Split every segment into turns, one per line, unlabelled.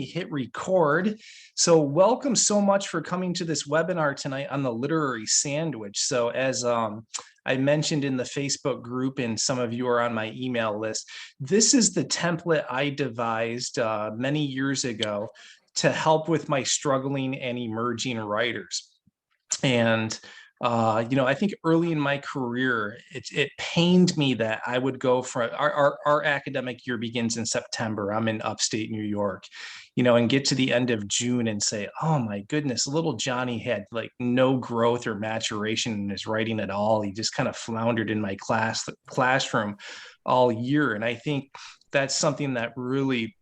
hit record. So welcome so much for coming to this webinar tonight on the literary sandwich. So as I mentioned in the Facebook group, and some of you are on my email list, this is the template I devised many years ago to help with my struggling and emerging writers. And I think early in my career, it pained me that I would go for our academic year begins in September. I'm in upstate New York, and get to the end of June and say, oh my goodness, little Johnny had like no growth or maturation in his writing at all. He just kind of floundered in my classroom all year. And I think that's something that really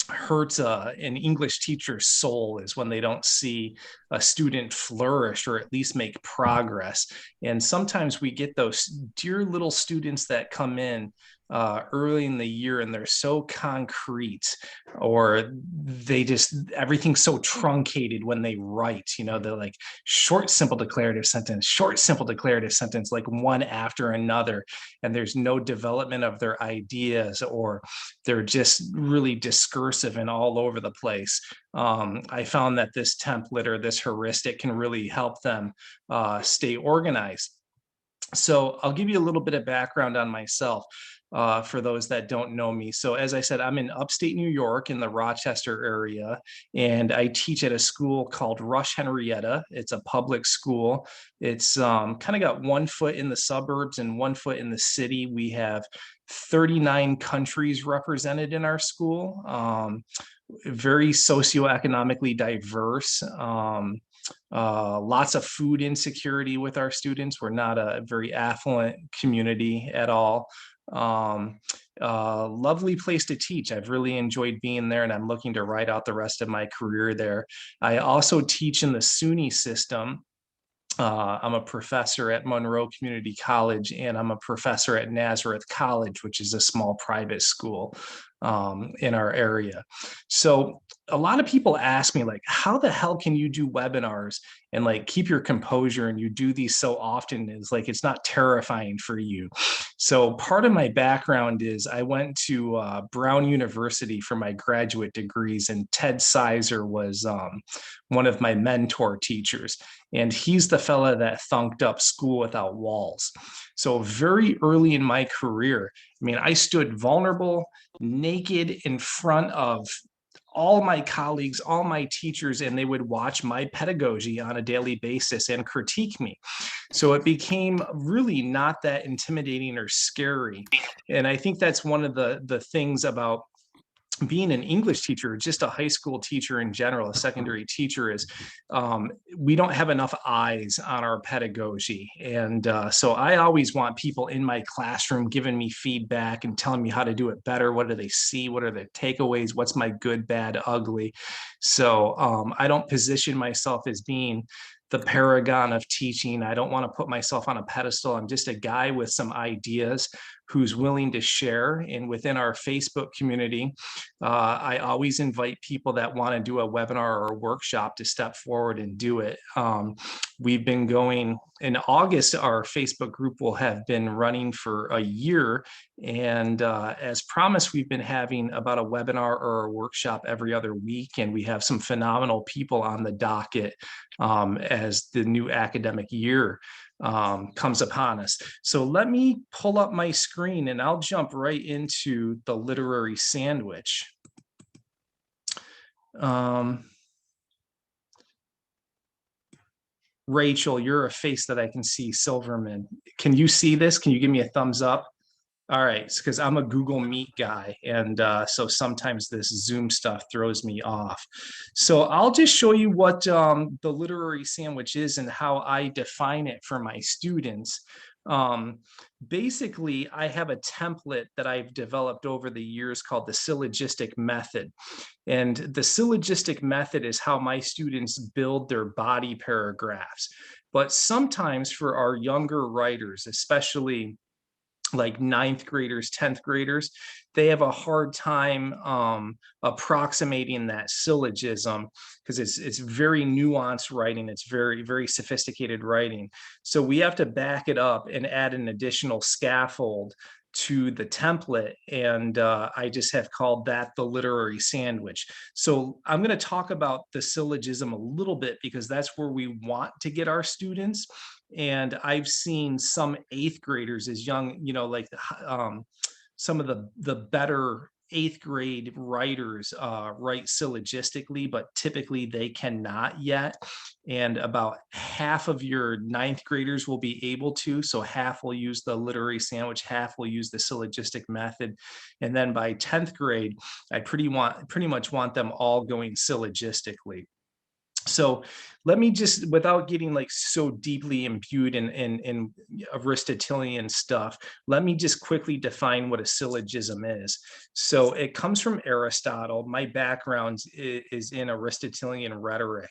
hurts an English teacher's soul, is when they don't see a student flourish or at least make progress. And sometimes we get those dear little students that come in early in the year and they're so concrete, or they just, everything's so truncated when they write, they're like short, simple declarative sentence, short, simple declarative sentence, like one after another. And there's no development of their ideas, or they're just really discursive and all over the place. I found that this template or this heuristic can really help them stay organized. So I'll give you a little bit of background on myself for those that don't know me. So as I said, I'm in upstate New York in the Rochester area, and I teach at a school called Rush Henrietta. It's a public school. It's kind of got 1 foot in the suburbs and 1 foot in the city. We have 39 countries represented in our school, very socioeconomically diverse. Lots of food insecurity with our students. We're not a very affluent community at all. Lovely place to teach. I've really enjoyed being there, and I'm looking to ride out the rest of my career there. I also teach in the SUNY system. I'm a professor at Monroe Community College, and I'm a professor at Nazareth College, which is a small private school in our area. So a lot of people ask me, like, how the hell can you do webinars and like keep your composure, and you do these so often? Is like, it's not terrifying for you? So part of my background is I went to Brown University for my graduate degrees, and Ted Sizer was one of my mentor teachers. And he's the fella that thunked up School Without Walls. So very early in my career, I mean, I stood vulnerable, naked in front of all my colleagues, all my teachers, and they would watch my pedagogy on a daily basis and critique me. So it became really not that intimidating or scary. And I think that's one of the things about being an English teacher, just a high school teacher in general, a secondary teacher, is we don't have enough eyes on our pedagogy. And so I always want people in my classroom giving me feedback and telling me how to do it better. What do they see? What are the takeaways? What's my good, bad, ugly? So I don't position myself as being the paragon of teaching. I don't want to put myself on a pedestal. I'm just a guy with some ideas who's willing to share. And within our Facebook community, I always invite people that want to do a webinar or a workshop to step forward and do it. We've been going in August. Our Facebook group will have been running for a year. And as promised, we've been having about a webinar or a workshop every other week. And we have some phenomenal people on the docket as the new academic year comes upon us. So let me pull up my screen and I'll jump right into the literary sandwich. Rachel, you're a face that I can see. Silverman, can you see this? Can you give me a thumbs up? All right, because I'm a Google Meet guy, and so sometimes this Zoom stuff throws me off. So I'll just show you what the literary sandwich is and how I define it for my students. Basically, I have a template that I've developed over the years called the syllogistic method. And the syllogistic method is how my students build their body paragraphs. But sometimes for our younger writers, especially like 9th graders, 10th graders, they have a hard time approximating that syllogism, because it's very nuanced writing. It's very, very sophisticated writing. So we have to back it up and add an additional scaffold to the template, and I just have called that the literary sandwich. So I'm going to talk about the syllogism a little bit because that's where we want to get our students. And I've seen some eighth graders as young, like some of the better eighth grade writers write syllogistically, but typically they cannot yet. And about half of your ninth graders will be able to. So half will use the literary sandwich, half will use the syllogistic method. And then by 10th grade, I pretty much want them all going syllogistically. So let me just, without getting like so deeply imbued in Aristotelian stuff, let me just quickly define what a syllogism is. So it comes from Aristotle. My background is in Aristotelian rhetoric.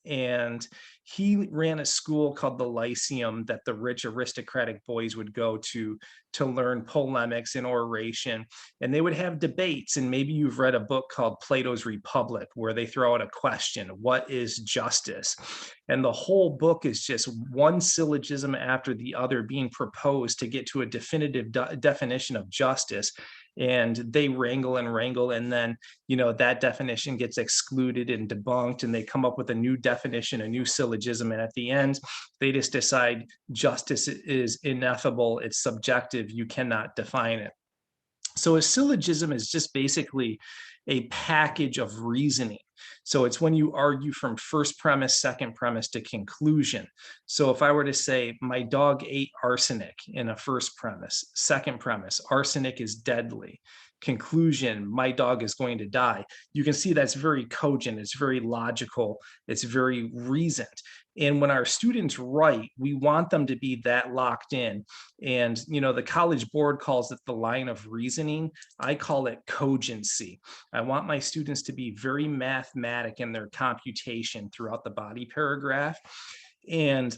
And he ran a school called the Lyceum that the rich aristocratic boys would go to learn polemics and oration. And they would have debates. And maybe you've read a book called Plato's Republic, where they throw out a question: what is justice? And the whole book is just one syllogism after the other being proposed to get to a definitive definition of justice. And they wrangle and wrangle, and then that definition gets excluded and debunked, and they come up with a new definition, a new syllogism, and at the end they just decide justice is ineffable, it's subjective, you cannot define it. So a syllogism is just basically a package of reasoning. So it's when you argue from first premise, second premise to conclusion. So if I were to say my dog ate arsenic in a first premise, second premise, arsenic is deadly, conclusion, my dog is going to die, you can see that's very cogent, it's very logical, it's very reasoned. And when our students write, we want them to be that locked in. And the College Board calls it the line of reasoning. I call it cogency. I want my students to be very mathematic in their computation throughout the body paragraph. And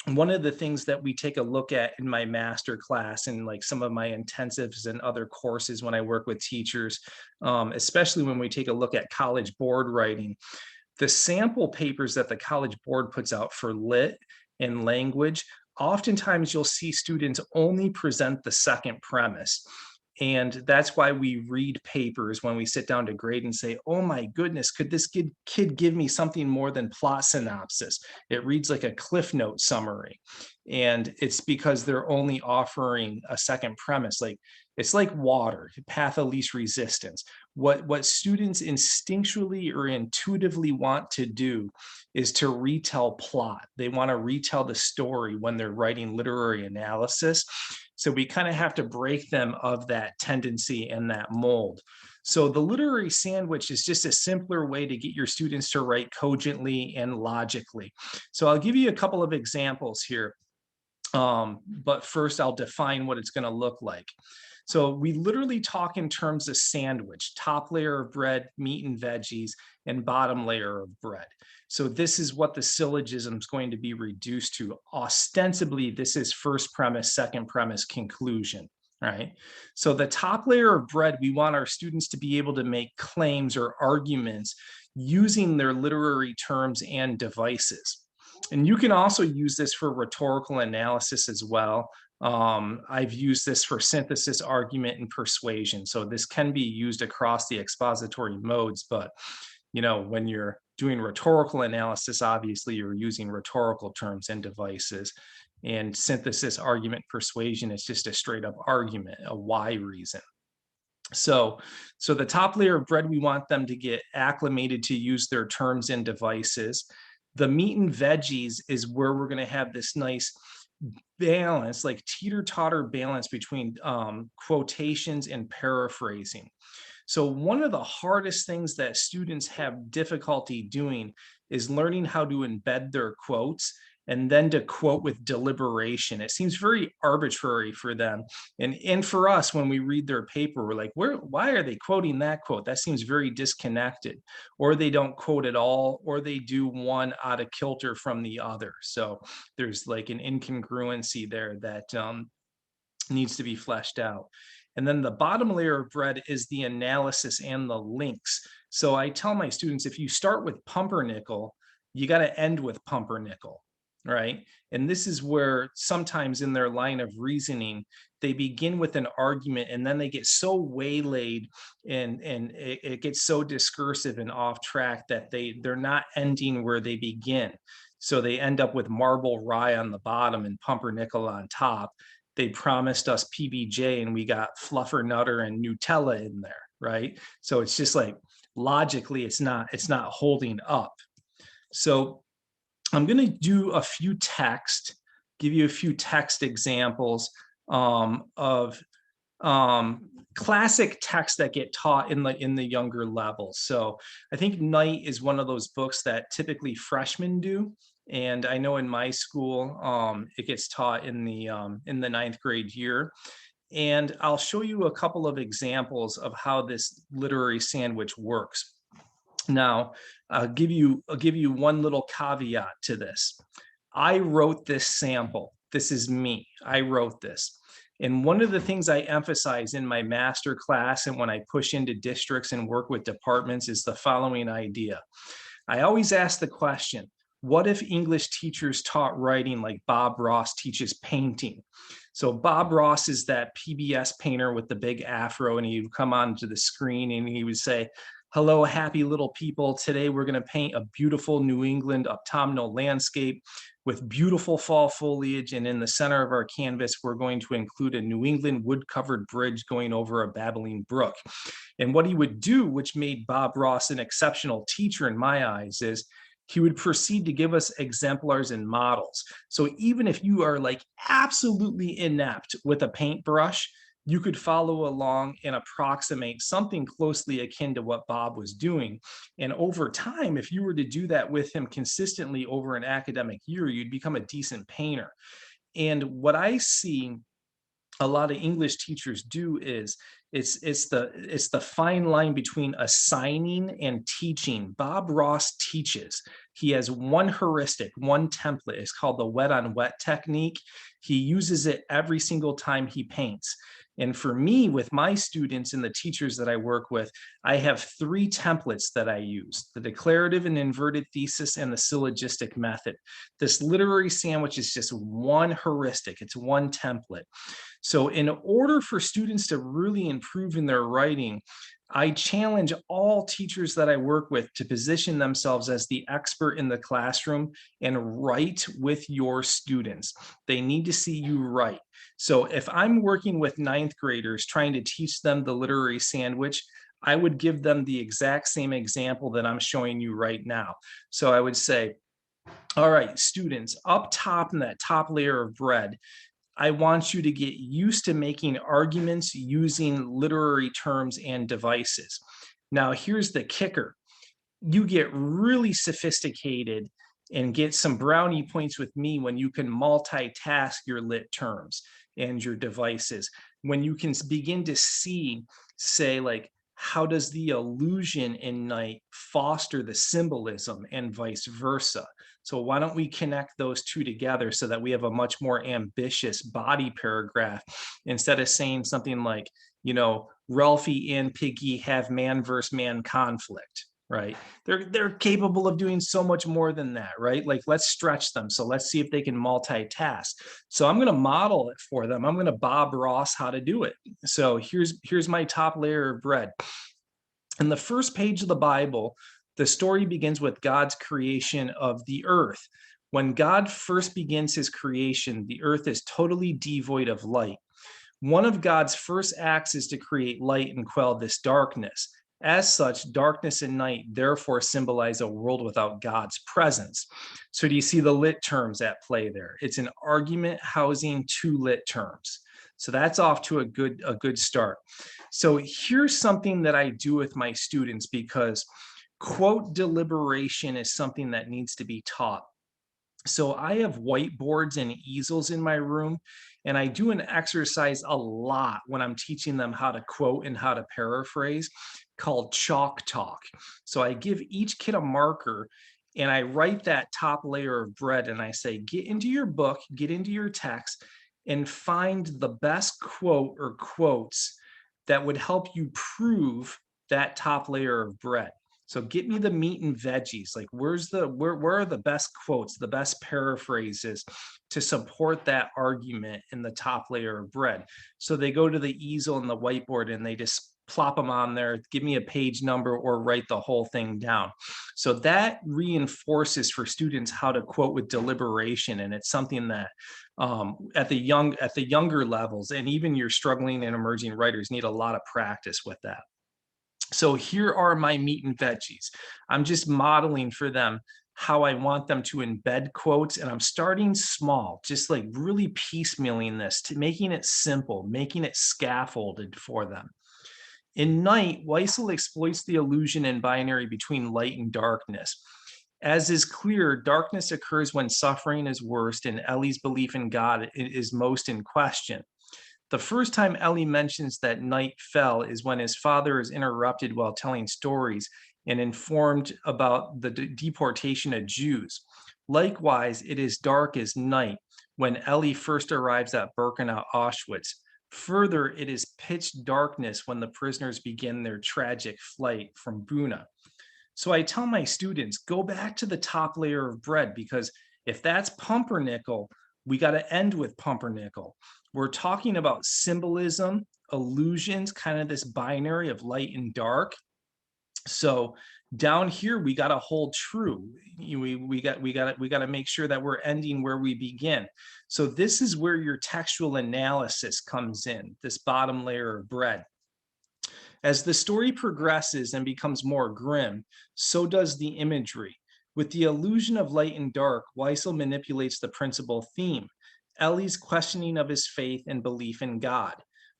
one of the things that we take a look at in my master class and like some of my intensives and other courses when I work with teachers, especially when we take a look at College Board writing, the sample papers that the College Board puts out for lit and language, oftentimes you'll see students only present the second premise. And that's why we read papers when we sit down to grade and say, oh my goodness, could this kid give me something more than plot synopsis? It reads like a Cliff Note summary. And it's because they're only offering a second premise. Like it's like water, path of least resistance. What students instinctually or intuitively want to do is to retell plot. They want to retell the story when they're writing literary analysis. So we kind of have to break them of that tendency and that mold. So the literary sandwich is just a simpler way to get your students to write cogently and logically. So I'll give you a couple of examples here. But first I'll define what it's going to look like. So we literally talk in terms of sandwich: top layer of bread, meat and veggies, and bottom layer of bread. So this is what the syllogism is going to be reduced to. Ostensibly, this is first premise, second premise, conclusion, right? So the top layer of bread, we want our students to be able to make claims or arguments using their literary terms and devices. And you can also use this for rhetorical analysis as well. I've used this for synthesis, argument, and persuasion. So this can be used across the expository modes, but when you're doing rhetorical analysis, obviously you're using rhetorical terms and devices. And synthesis, argument, persuasion is just a straight up argument, a why reason. So the top layer of bread, we want them to get acclimated to use their terms and devices. The meat and veggies is where we're going to have this nice balance, like teeter-totter balance between quotations and paraphrasing. So one of the hardest things that students have difficulty doing is learning how to embed their quotes and then to quote with deliberation. It seems very arbitrary for them. And for us, when we read their paper, we're like, why are they quoting that quote? That seems very disconnected. Or they don't quote at all, or they do one out of kilter from the other. So there's like an incongruency there that needs to be fleshed out. And then the bottom layer of bread is the analysis and the links. So I tell my students, if you start with pumpernickel, you got to end with pumpernickel, right? And this is where sometimes in their line of reasoning, they begin with an argument, and then they get so waylaid, and it gets so discursive and off track that they're not ending where they begin. So they end up with marble rye on the bottom and pumpernickel on top. They promised us PBJ and we got fluffernutter and Nutella in there, right? So it's just like logically it's not holding up. So I'm going to do a few give you a few text examples of classic texts that get taught in the younger levels. So I think Night is one of those books that typically freshmen do. And I know in my school, it gets taught in the ninth grade year. And I'll show you a couple of examples of how this literary sandwich works. Now, I'll give you one little caveat to this. I wrote this sample. This is me. I wrote this. And one of the things I emphasize in my master class and when I push into districts and work with departments is the following idea. I always ask the question, what if English teachers taught writing like Bob Ross teaches painting? So Bob Ross is that PBS painter with the big afro, and he would come onto the screen and he would say, hello, happy little people. Today we're going to paint a beautiful New England autumnal landscape with beautiful fall foliage. And in the center of our canvas, we're going to include a New England wood-covered bridge going over a babbling brook. And what he would do, which made Bob Ross an exceptional teacher in my eyes, is he would proceed to give us exemplars and models. So even if you are like absolutely inept with a paintbrush, you could follow along and approximate something closely akin to what Bob was doing. And over time, if you were to do that with him consistently over an academic year, you'd become a decent painter. And what I see a lot of English teachers do is it's the fine line between assigning and teaching. Bob Ross teaches. He has one heuristic, one template. It's called the wet on wet technique. He uses it every single time he paints. And for me, with my students and the teachers that I work with, I have 3 templates that I use: the declarative and inverted thesis and the syllogistic method. This literary sandwich is just one heuristic. It's one template. So in order for students to really improve in their writing, I challenge all teachers that I work with to position themselves as the expert in the classroom and write with your students. They need to see you write. So if I'm working with 9th graders trying to teach them the literary sandwich, I would give them the exact same example that I'm showing you right now. So I would say, all right, students, up top in that top layer of bread, I want you to get used to making arguments using literary terms and devices. Now, here's the kicker. You get really sophisticated and get some brownie points with me when you can multitask your lit terms and your devices. When you can begin to see, say, like, how does the illusion in Night foster the symbolism and vice versa? So why don't we connect those two together so that we have a much more ambitious body paragraph instead of saying something like, Ralphie and Piggy have man versus man conflict, right? They're capable of doing so much more than that, right? Like, let's stretch them. So let's see if they can multitask. So I'm going to model it for them. I'm going to Bob Ross how to do it. So here's my top layer of bread. In the first page of the Bible, the story begins with God's creation of the earth. When God first begins his creation, the earth is totally devoid of light. One of God's first acts is to create light and quell this darkness. As such, darkness and night therefore symbolize a world without God's presence. So do you see the lit terms at play there? It's an argument housing 2 lit terms. So that's off to a good start. So here's something that I do with my students, because quote deliberation is something that needs to be taught. So I have whiteboards and easels in my room, and I do an exercise a lot when I'm teaching them how to quote and how to paraphrase called chalk talk. So I give each kid a marker and I write that top layer of bread and I say, get into your book, get into your text, and find the best quote or quotes that would help you prove that top layer of bread. So get me the meat and veggies. Like where are the best quotes, the best paraphrases to support that argument in the top layer of bread? So they go to the easel and the whiteboard and they just plop them on there, give me a page number or write the whole thing down. So that reinforces for students how to quote with deliberation. And it's something that at the younger levels, and even your struggling and emerging writers need a lot of practice with that. So here are my meat and veggies. I'm just modeling for them how I want them to embed quotes. And I'm starting small, just like really piecemealing this to making it simple, making it scaffolded for them. In Night, Weissel exploits the illusion and binary between light and darkness. As is clear, darkness occurs when suffering is worst and Ellie's belief in God is most in question. The first time Ellie mentions that night fell is when his father is interrupted while telling stories and informed about the deportation of Jews. Likewise, it is dark as night when Ellie first arrives at Birkenau, Auschwitz. Further, it is pitch darkness when the prisoners begin their tragic flight from Buna. So I tell my students, go back to the top layer of bread, because if that's pumpernickel, we got to end with pumpernickel. We're talking about symbolism, illusions, kind of this binary of light and dark. So down here, we got to hold true. We got to make sure that we're ending where we begin. So this is where your textual analysis comes in, this bottom layer of bread. As the story progresses and becomes more grim, so does the imagery. With the illusion of light and dark, Weissel manipulates the principal theme, Ellie's questioning of his faith and belief in God.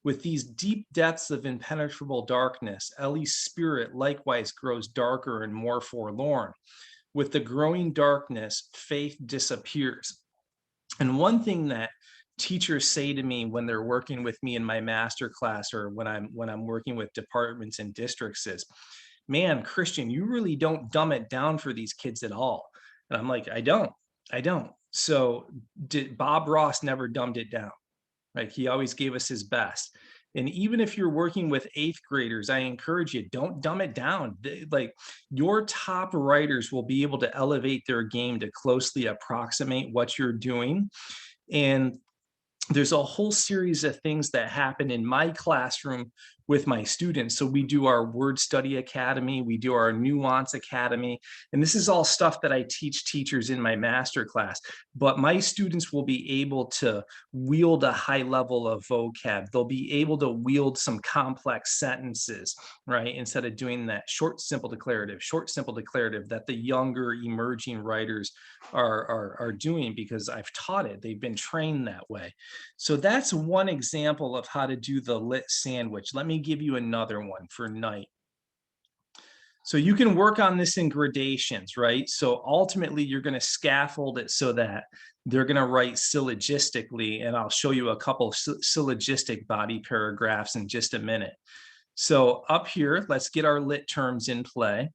With these deep depths of impenetrable darkness, Ellie's spirit likewise grows darker and more forlorn. With the growing darkness, faith disappears. And one thing that teachers say to me when they're working with me in my master class or when I'm working with departments and districts is, man, Christian, you really don't dumb it down for these kids at all. And I'm like, I don't. So Bob Ross never dumbed it down. Like he always gave us his best. And even if you're working with eighth graders, I encourage you, don't dumb it down. Like your top writers will be able to elevate their game to closely approximate what you're doing. And there's a whole series of things that happen in my classroom with my students. So we do our word study academy, we do our nuance academy, and this is all stuff that I teach teachers in my master class. But my students will be able to wield a high level of vocab. They'll be able to wield some complex sentences, right? Instead of doing that short, simple declarative that the younger emerging writers are doing, because I've taught it. They've been trained that way. So that's one example of how to do the lit sandwich. Let me give you another one for Night. So you can work on this in gradations, right? So ultimately you're going to scaffold it so that they're going to write syllogistically, and I'll show you a couple syllogistic body paragraphs in just a minute. So up here, let's get our lit terms in play.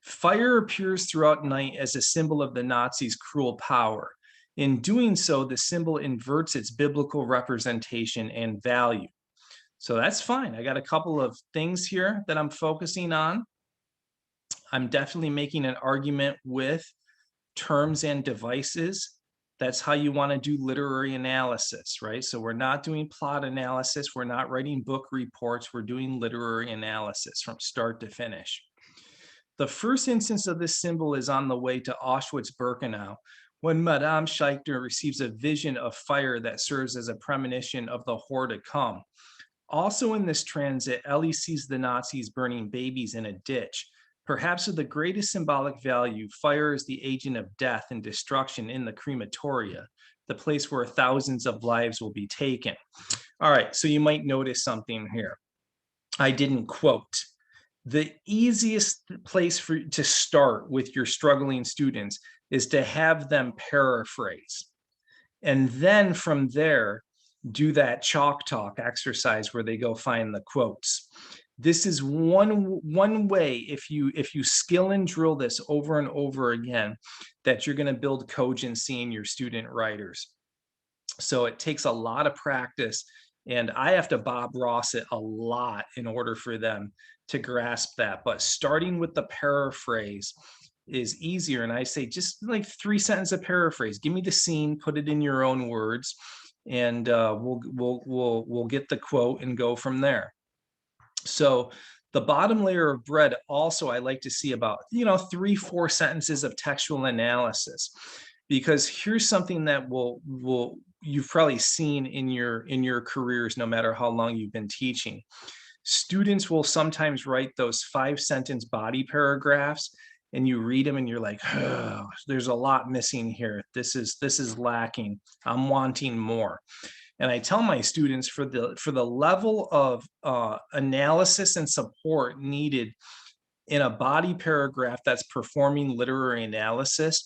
Fire appears throughout Night as a symbol of the Nazis' cruel power. In doing so, the symbol inverts its biblical representation and value. So that's fine. I got a couple of things here that I'm focusing on. I'm definitely making an argument with terms and devices. That's how you want to do literary analysis, right? So we're not doing plot analysis. We're not writing book reports. We're doing literary analysis from start to finish. The first instance of this symbol is on the way to Auschwitz-Birkenau, when Madame Scheichter receives a vision of fire that serves as a premonition of the horror to come. Also in this transit, Ellie sees the Nazis burning babies in a ditch. Perhaps of the greatest symbolic value, fire is the agent of death and destruction in the crematoria, the place where thousands of lives will be taken. All right, so you might notice something here. I didn't quote. The easiest place to start with your struggling students is to have them paraphrase. And then from there, do that chalk talk exercise where they go find the quotes. This is one way, if you skill and drill this over and over again, that you're going to build cogency in your student writers. So it takes a lot of practice And I have to Bob Ross it a lot in order for them to grasp that. But starting with the paraphrase is easier. And I say, just like 3 sentences of paraphrase. Give me the scene, put it in your own words, and we'll get the quote and go from there. So the bottom layer of bread also, I like to see about 3-4 sentences of textual analysis, because here's something that will you've probably seen in your careers, no matter how long you've been teaching. Students will sometimes write those 5-sentence body paragraphs, and you read them and you're like, oh, there's a lot missing here. This is lacking. I'm wanting more. And I tell my students, for the level of analysis and support needed in a body paragraph that's performing literary analysis,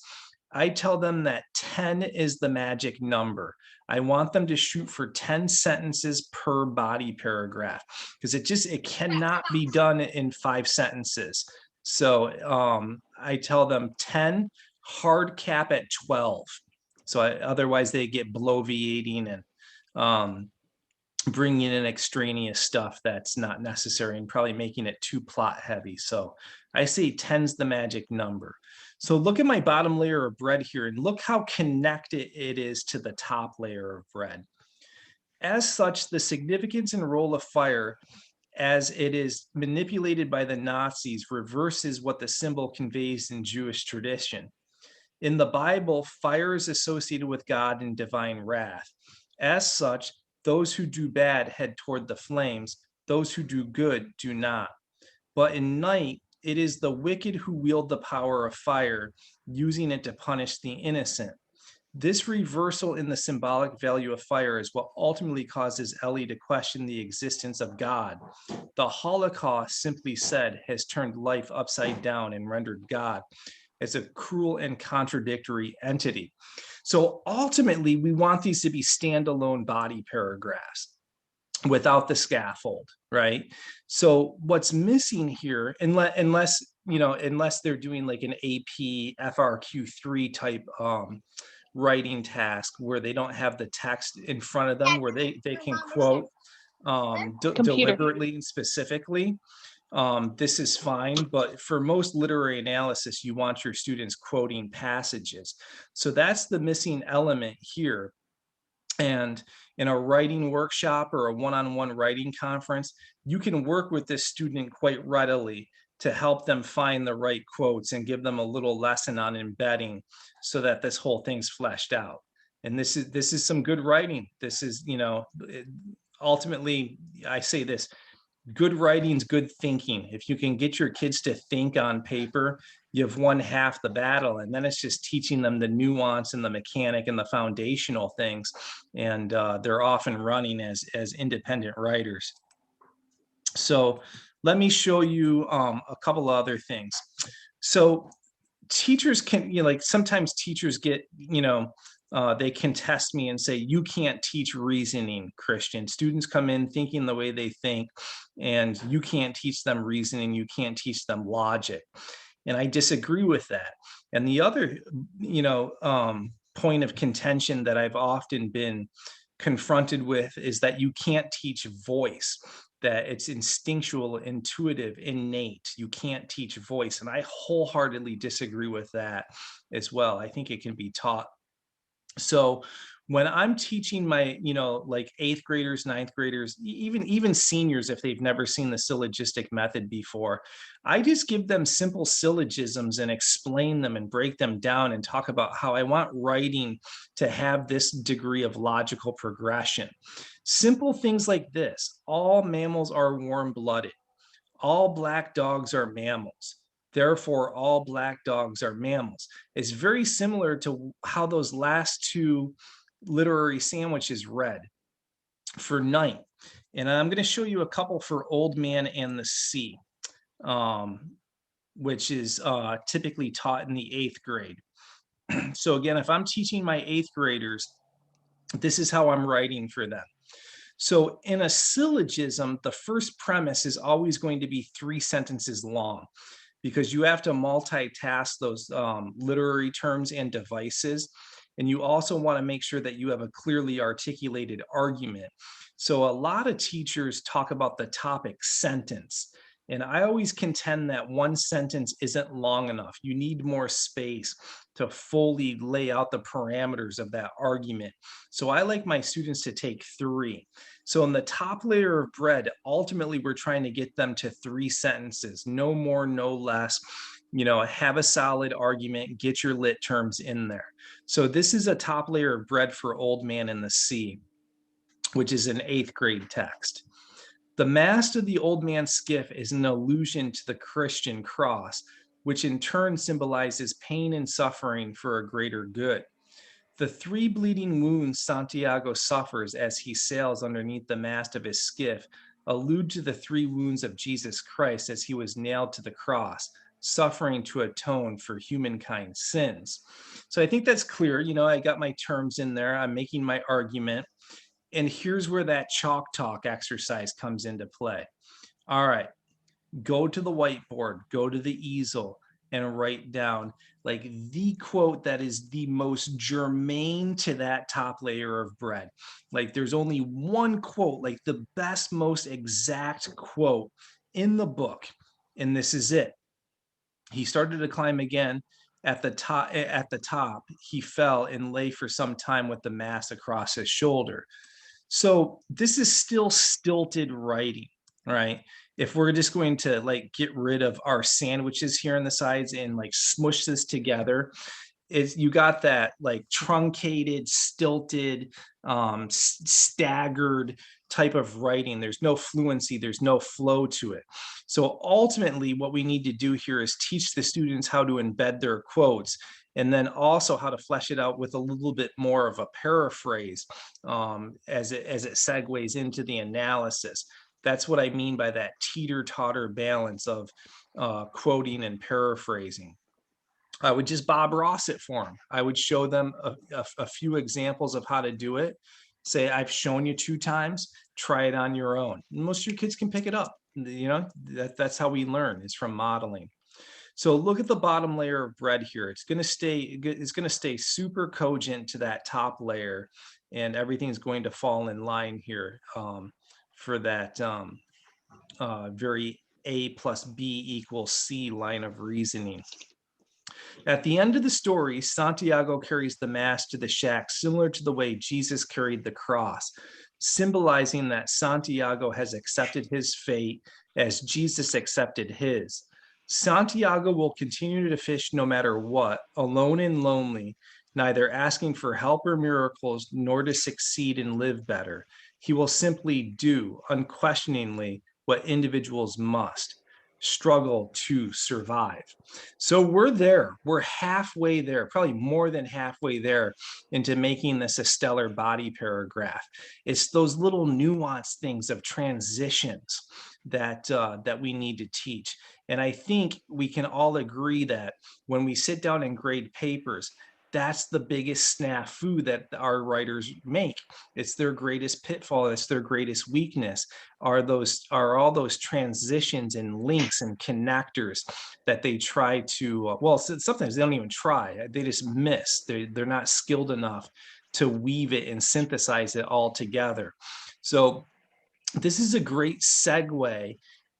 I tell them that 10 is the magic number. I want them to shoot for 10 sentences per body paragraph, because it cannot be done in 5 sentences. So I tell them 10, hard cap at 12. So otherwise they get bloviating and bringing in extraneous stuff that's not necessary and probably making it too plot heavy. So I say 10's the magic number. So look at my bottom layer of bread here and look how connected it is to the top layer of bread. As such, the significance and role of fire as it is manipulated by the Nazis reverses what the symbol conveys in Jewish tradition. In the Bible, fire is associated with God and divine wrath. As such, those who do bad head toward the flames, those who do good do not. But in night, it is the wicked who wield the power of fire, using it to punish the innocent. This reversal in the symbolic value of fire is what ultimately causes Ellie to question the existence of God. The Holocaust, simply said, has turned life upside down and rendered God as a cruel and contradictory entity. So ultimately, we want these to be standalone body paragraphs without the scaffold, right? So what's missing here, unless they're doing like an AP FRQ3 type writing task where they don't have the text in front of them, where they can quote deliberately and specifically, this is fine. But for most literary analysis, you want your students quoting passages. So that's the missing element here. And in a writing workshop or a one-on-one writing conference, you can work with this student quite readily to help them find the right quotes and give them a little lesson on embedding, so that this whole thing's fleshed out. And this is some good writing. This is, ultimately, I say this: good writing's good thinking. If you can get your kids to think on paper, you've won half the battle. And then it's just teaching them the nuance and the mechanic and the foundational things. And they're off and running as independent writers. So let me show you a couple of other things. So teachers can, like sometimes teachers get, they can test me and say, you can't teach reasoning, Christian. Students come in thinking the way they think, and you can't teach them reasoning. You can't teach them logic. And I disagree with that. And the other, point of contention that I've often been confronted with is that you can't teach voice, that it's instinctual, intuitive, innate. You can't teach voice. And I wholeheartedly disagree with that as well. I think it can be taught. So when I'm teaching my, like 8th graders, 9th graders, even seniors, if they've never seen the syllogistic method before, I just give them simple syllogisms and explain them and break them down and talk about how I want writing to have this degree of logical progression. Simple things like this: all mammals are warm-blooded. All black dogs are mammals. Therefore, all black dogs are mammals. It's very similar to how those last 2 literary sandwiches read for night. And I'm going to show you a couple for Old Man and the Sea, which is typically taught in the 8th grade. So again, if I'm teaching my 8th graders, this is how I'm writing for them. So in a syllogism, the first premise is always going to be 3 sentences long, because you have to multitask those literary terms and devices. And you also want to make sure that you have a clearly articulated argument. So a lot of teachers talk about the topic sentence. And I always contend that one sentence isn't long enough. You need more space to fully lay out the parameters of that argument. So I like my students to take 3. So in the top layer of bread, ultimately we're trying to get them to 3 sentences, no more, no less. Have a solid argument, get your lit terms in there. So this is a top layer of bread for Old Man in the Sea, which is an 8th grade text. The mast of the old man's skiff is an allusion to the Christian cross, which in turn symbolizes pain and suffering for a greater good. The 3 bleeding wounds Santiago suffers as he sails underneath the mast of his skiff allude to the 3 wounds of Jesus Christ as he was nailed to the cross, suffering to atone for humankind's sins. So I think that's clear. I got my terms in there. I'm making my argument. And here's where that chalk talk exercise comes into play. All right, go to the whiteboard, go to the easel, and write down like the quote that is the most germane to that top layer of bread. Like there's only one quote, like the best, most exact quote in the book, and this is it. He started to climb again. At the top, he fell and lay for some time with the mass across his shoulder. So this is still stilted writing, right? If we're just going to like get rid of our sandwiches here on the sides and like smush this together, you got that like truncated, stilted, staggered type of writing. There's no fluency, there's no flow to it. So ultimately, what we need to do here is teach the students how to embed their quotes, and then also how to flesh it out with a little bit more of a paraphrase as it segues into the analysis. That's what I mean by that teeter-totter balance of quoting and paraphrasing. I would just Bob Ross it for them. I would show them a few examples of how to do it. Say, I've shown you 2 times, try it on your own. Most of your kids can pick it up. That's how we learn, is from modeling. So look at the bottom layer of bread here. It's going to stay super cogent to that top layer, and everything's going to fall in line here for that very A plus B equals C line of reasoning. At the end of the story, Santiago carries the mass to the shack, similar to the way Jesus carried the cross, symbolizing that Santiago has accepted his fate as Jesus accepted his. Santiago will continue to fish no matter what, alone and lonely, neither asking for help or miracles, nor to succeed and live better. He will simply do, unquestioningly, what individuals must: struggle to survive. So we're there. We're halfway there, probably more than halfway there into making this a stellar body paragraph. It's those little nuanced things of transitions that we need to teach. And I think we can all agree that when we sit down and grade papers, that's the biggest snafu that our writers make. It's their greatest pitfall. It's their greatest weakness, are all those transitions and links and connectors that they try to, well, sometimes they don't even try. They just miss. They're not skilled enough to weave it and synthesize it all together. So this is a great segue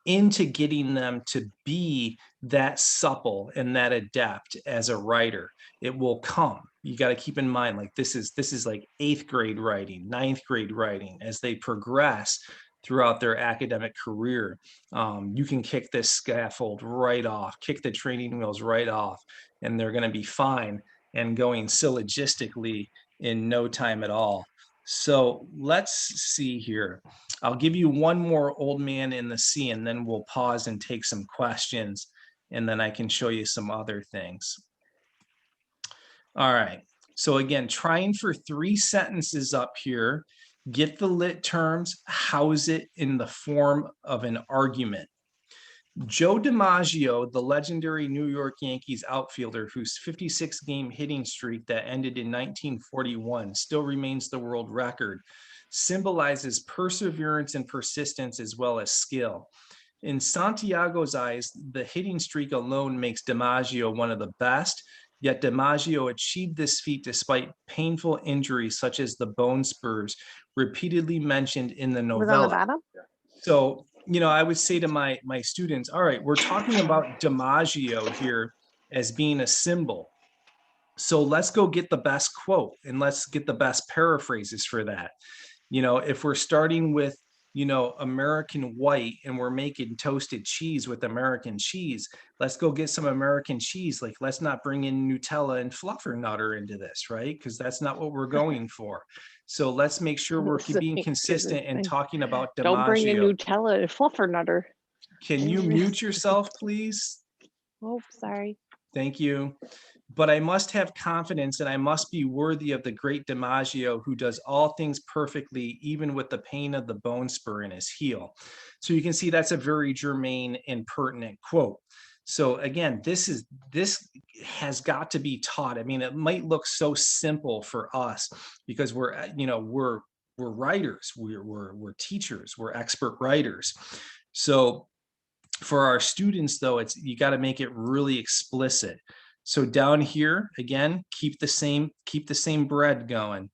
into getting them to be that supple and that adept as a writer. It will come. You got to keep in mind, like this is like 8th grade writing, 9th grade writing. As they progress throughout their academic career, you can kick this scaffold right off, kick the training wheels right off, and they're going to be fine and going syllogistically in no time at all. So let's see here. I'll give you one more Old Man in the Sea, and then we'll pause and take some questions, and then I can show you some other things. All right. So again, trying for 3 sentences up here. Get the lit terms, house it in the form of an argument. Joe DiMaggio, the legendary New York Yankees outfielder whose 56-game hitting streak that ended in 1941 still remains the world record, symbolizes perseverance and persistence as well as skill. In Santiago's eyes, the hitting streak alone makes DiMaggio one of the best, Yet DiMaggio achieved this feat despite painful injuries such as the bone spurs repeatedly mentioned in the
Was on the
novella.
bottom?
So, I would say to my students, all right, we're talking about DiMaggio here as being a symbol. So let's go get the best quote and let's get the best paraphrases for that. If we're starting with, American white and we're making toasted cheese with American cheese, let's go get some American cheese. Like, let's not bring in Nutella and Fluffernutter into this, right? Because that's not what we're going for. So let's make sure we're being consistent and talking about
Don't bring in
DiMaggio.
Nutella and Fluffernutter.
Can you mute yourself, please?
Oh, sorry.
Thank you. But I must have confidence and I must be worthy of the great DiMaggio who does all things perfectly, even with the pain of the bone spur in his heel. So you can see that's a very germane and pertinent quote. So again, this has got to be taught. I mean, it might look so simple for us because we're writers, we're teachers, we're expert writers. So for our students, though, you got to make it really explicit. So down here, again, keep the same bread going.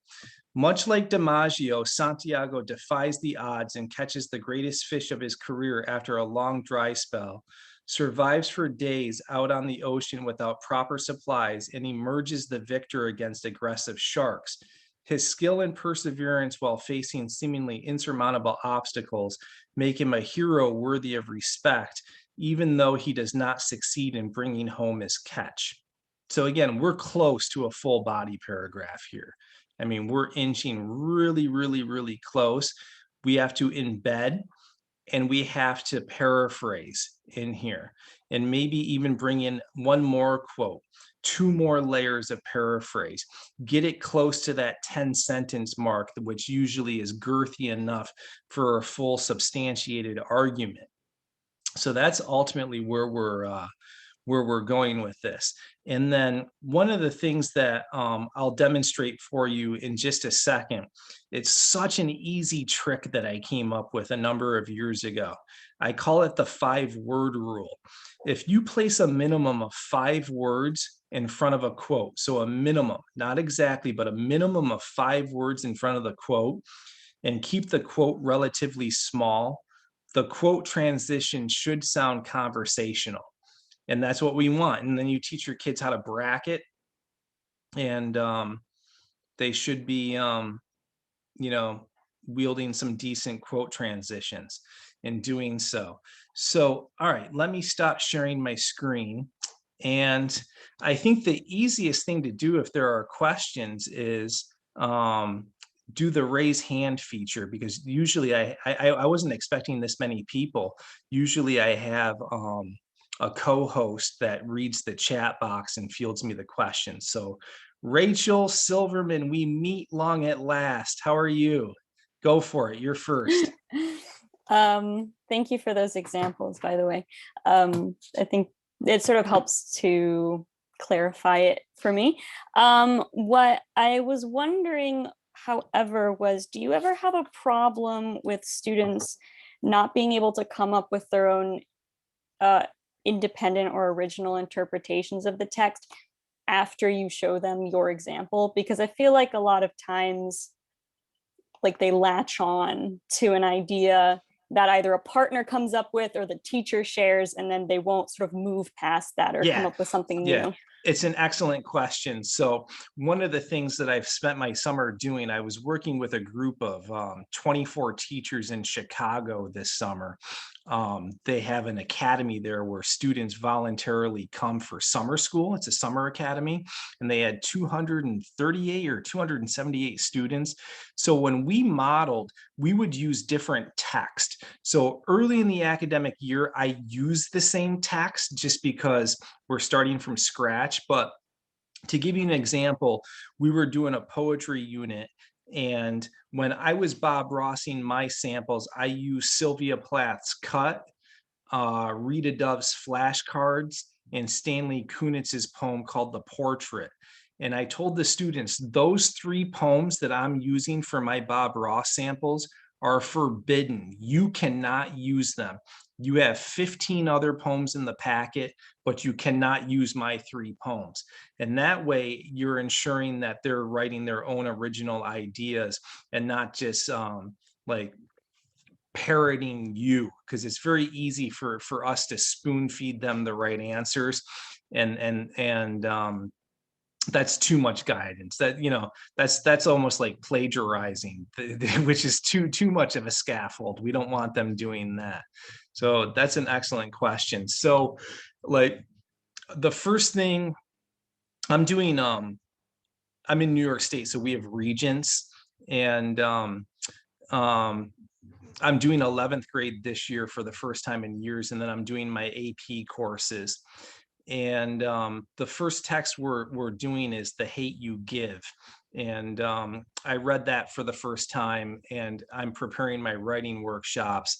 Much like DiMaggio, Santiago defies the odds and catches the greatest fish of his career after a long dry spell, survives for days out on the ocean without proper supplies, and emerges the victor against aggressive sharks. His skill and perseverance while facing seemingly insurmountable obstacles make him a hero worthy of respect, even though he does not succeed in bringing home his catch. So again, we're close to a full body paragraph here. I mean, we're inching really, really, really close. We have to embed and we have to paraphrase in here and maybe even bring in one more quote, 2 more layers of paraphrase, get it close to that 10-sentence mark, which usually is girthy enough for a full substantiated argument. So that's ultimately where we're going with this. And then one of the things that I'll demonstrate for you in just a second, it's such an easy trick that I came up with a number of years ago. I call it the 5-word rule. If you place a minimum of 5 words in front of a quote, so a minimum, not exactly, but a minimum of 5 words in front of the quote, and keep the quote relatively small, the quote transition should sound conversational. And that's what we want. And then you teach your kids how to bracket, and they should be, wielding some decent quote transitions in doing so. So, all right, let me stop sharing my screen. And I think the easiest thing to do if there are questions is do the raise hand feature, because usually I wasn't expecting this many people. Usually I have a co-host that reads the chat box and fields me the questions. So Rachel Silverman, we meet long at last. How are you? Go for it. You're first.
Thank you for those examples, by the way. I think it sort of helps to clarify it for me. What I was wondering, however, was, do you ever have a problem with students not being able to come up with their own independent or original interpretations of the text after you show them your example? Because I feel like a lot of times, like, they latch on to an idea that either a partner comes up with or the teacher shares, and then they won't sort of move past that or come up with something new.
It's an excellent question. So one of the things that I've spent my summer doing, I was working with a group of 24 teachers in Chicago this summer. They have an academy there where students voluntarily come for summer school. It's a summer academy, and they had 238 or 278 students. So when we modeled, we would use different text. So early in the academic year, I used the same text just because we're starting from scratch. But to give you an example, we were doing a poetry unit, and when I was Bob Rossing my samples, I used Sylvia Plath's Cut, Rita Dove's Flashcards, and Stanley Kunitz's poem called The Portrait. And I told the students, those 3 poems that I'm using for my Bob Ross samples are forbidden. You cannot use them. You have 15 other poems in the packet, but you cannot use my 3 poems. And that way you're ensuring that they're writing their own original ideas and not just like parroting you, because it's very easy for us to spoon feed them the right answers. And that's too much guidance. That, you know, that's almost like plagiarizing, which is too much of a scaffold. We don't want them doing that. So that's an excellent question. So like the first thing I'm doing, I'm in New York State, so we have regents, and I'm doing 11th grade this year for the first time in years, and then I'm doing my AP courses. And the first text we're doing is The Hate You Give. And I read that for the first time, and I'm preparing my writing workshops.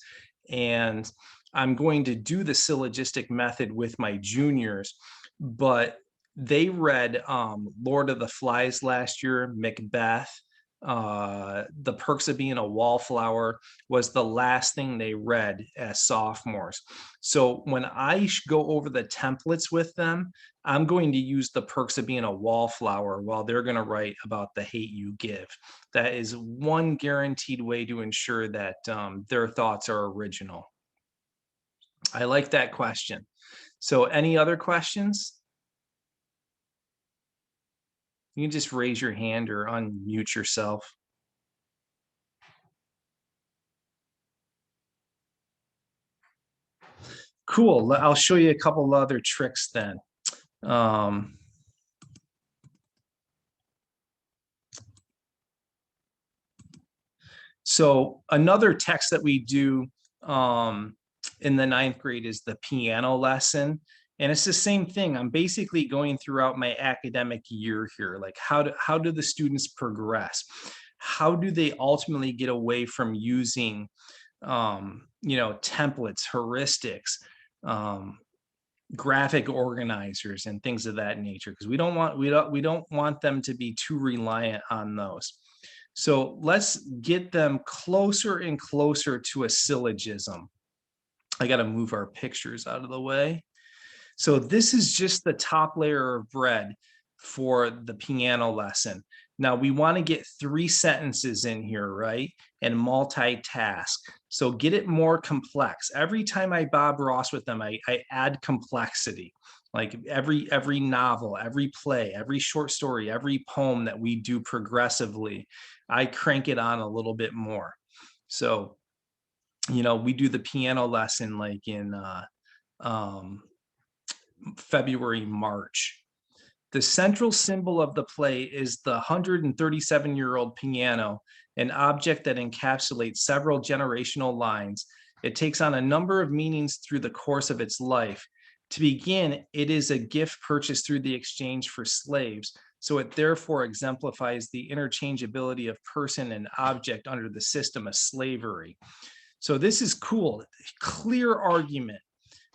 And I'm going to do the syllogistic method with my juniors, but they read Lord of the Flies last year, Macbeth. The Perks of Being a Wallflower was the last thing they read as sophomores. So when I go over the templates with them, I'm going to use The Perks of Being a Wallflower while they're going to write about The Hate You Give. That is one guaranteed way to ensure that their thoughts are original. I like that question. So any other questions? You can just raise your hand or unmute yourself. Cool. I'll show you a couple other tricks then. So another text that we do in the 9th grade is the piano lesson. And it's the same thing. I'm basically going throughout my academic year here. Like how do the students progress? How do they ultimately get away from using, you know, templates, heuristics, graphic organizers and things of that nature? Because we don't want them to be too reliant on those. So let's get them closer and closer to a syllogism. I got to move our pictures out of the way. So this is just the top layer of bread for the piano lesson. Now we want to get 3 sentences in here, right? And multitask. So get it more complex. Every time I Bob Ross with them, I add complexity. Like every novel, every play, every short story, every poem that we do progressively, I crank it on a little bit more. So, you know, we do the piano lesson like in February, March. The central symbol of the play is the 137-year-old piano, an object that encapsulates several generational lines. It takes on a number of meanings through the course of its life. To begin, it is a gift purchased through the exchange for slaves, so it therefore exemplifies the interchangeability of person and object under the system of slavery. So this is cool, clear argument.